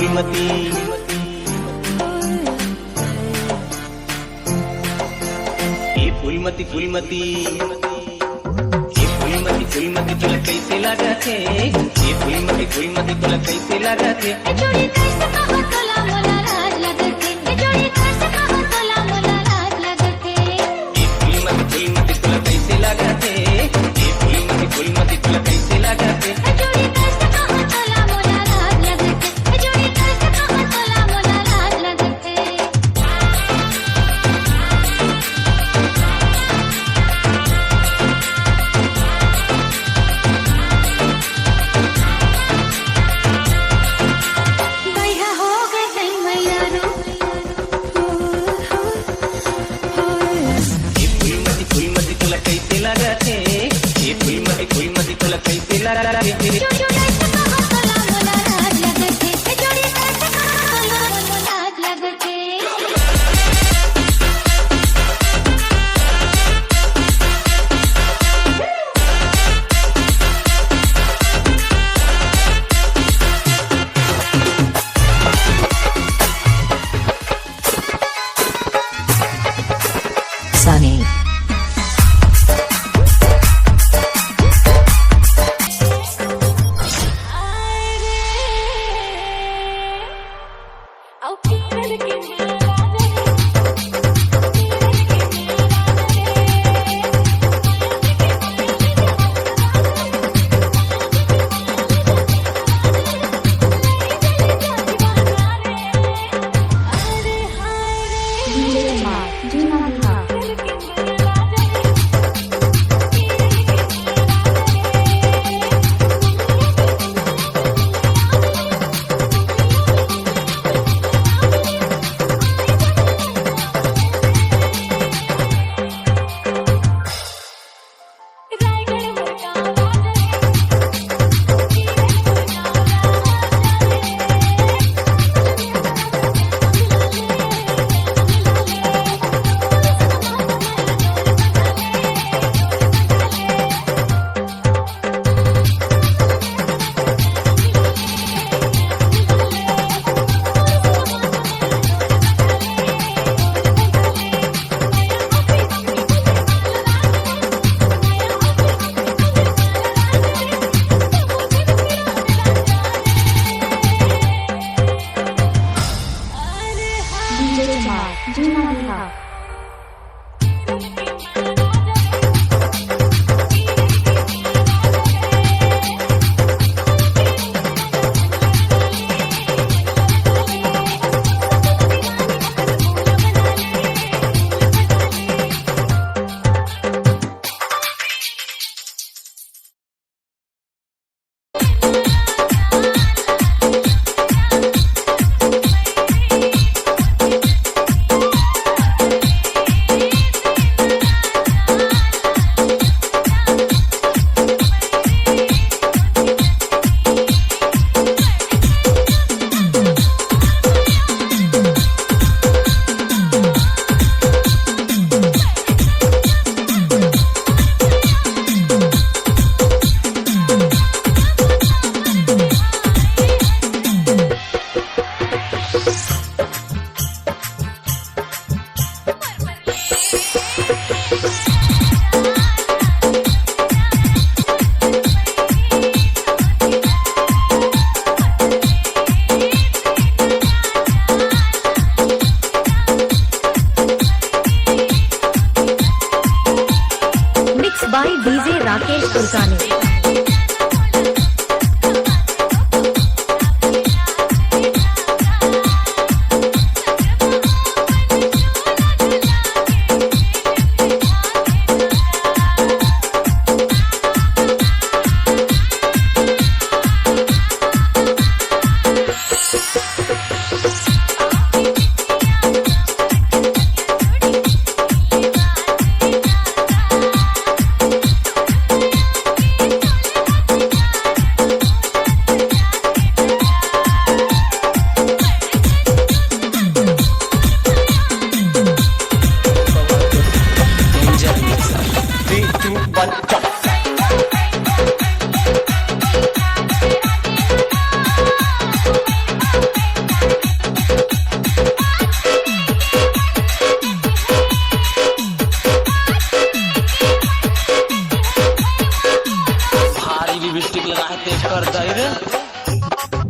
फुलमती ये फुलमती फुलमती ये फुलमती फुलमती तुला कैसे लागत है ये फुलमती फुलमती तुला कैसे लागत है जोड़ी कैसे कहो तोला मोला राज लगत है जोड़ी कैसे कहो तोला मोला राज लगत है ये फुलमती फुलमती तुला कैसे लागत है ये फुलमती फुलमती तुला कैसे लागत है जोड़ी कैसे कहो तोला मोला राज लगत है जोड़ी कैसे कहो तोला मोला राज लगत है बैहा हो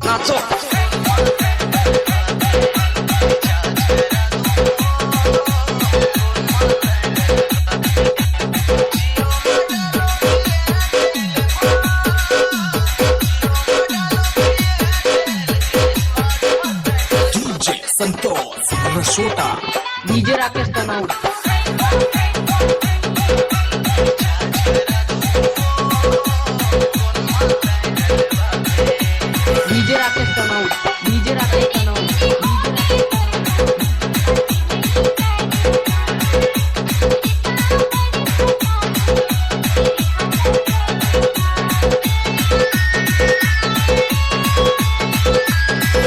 नाचो संतोष रसोटा डीजे राकेश तनाउट डीजे राकेश तनाउट डीजे राकेश तनाउट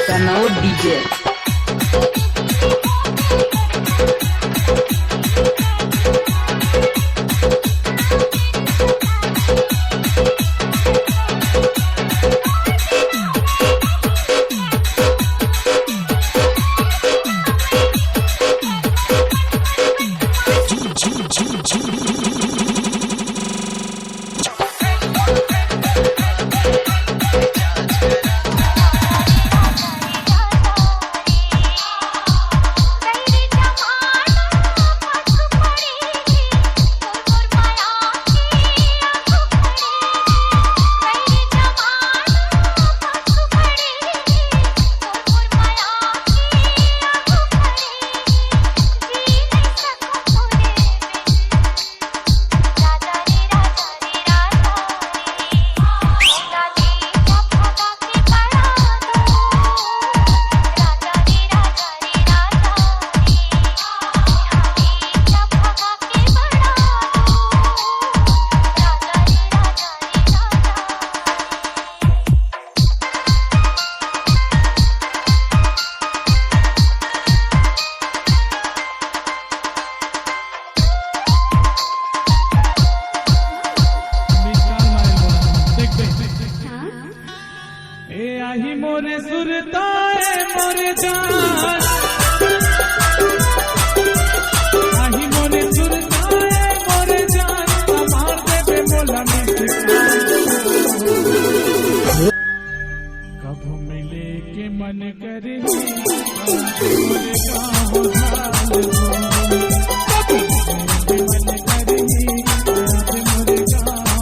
तनाउट डीजे आही मोरे सुरताए मोरे जान आही मोरे सुरताए मोरे जान मार दे मोला कब मिले के मन करे मोरे गाँव मन करे मोरे गाँव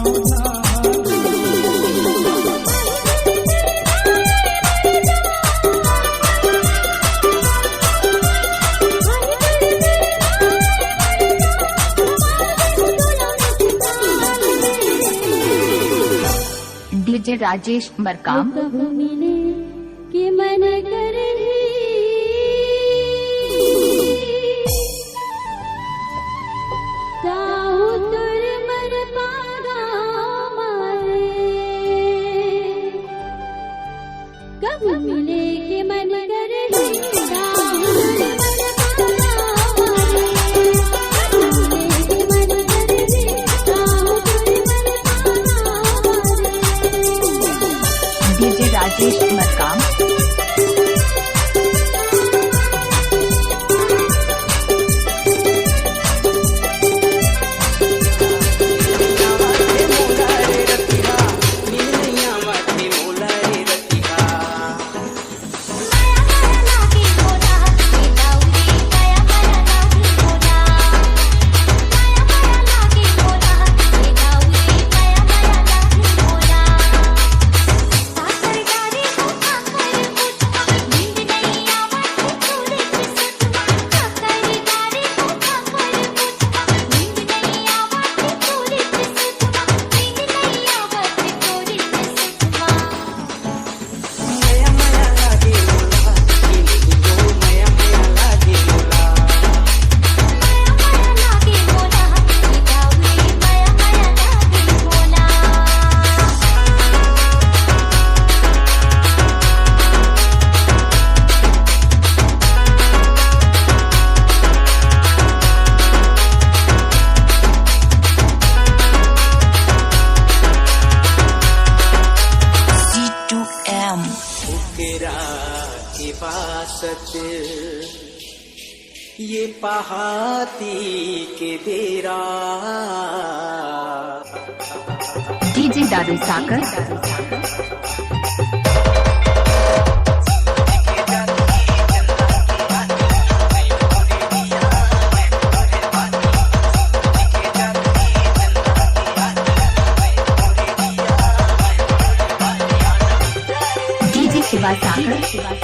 डीजे राजेश मरकाम मिले के मन करे ताऊ तुर मन पागा मारे कब मिले के मन करे ताऊ तुर मन पागा मारे कब मिले के मन करे ताऊ तुर मन पागा मारे डीजे राजेश मरकाम ये पहाती के देरा डीजे दादू साकर शिवा सागर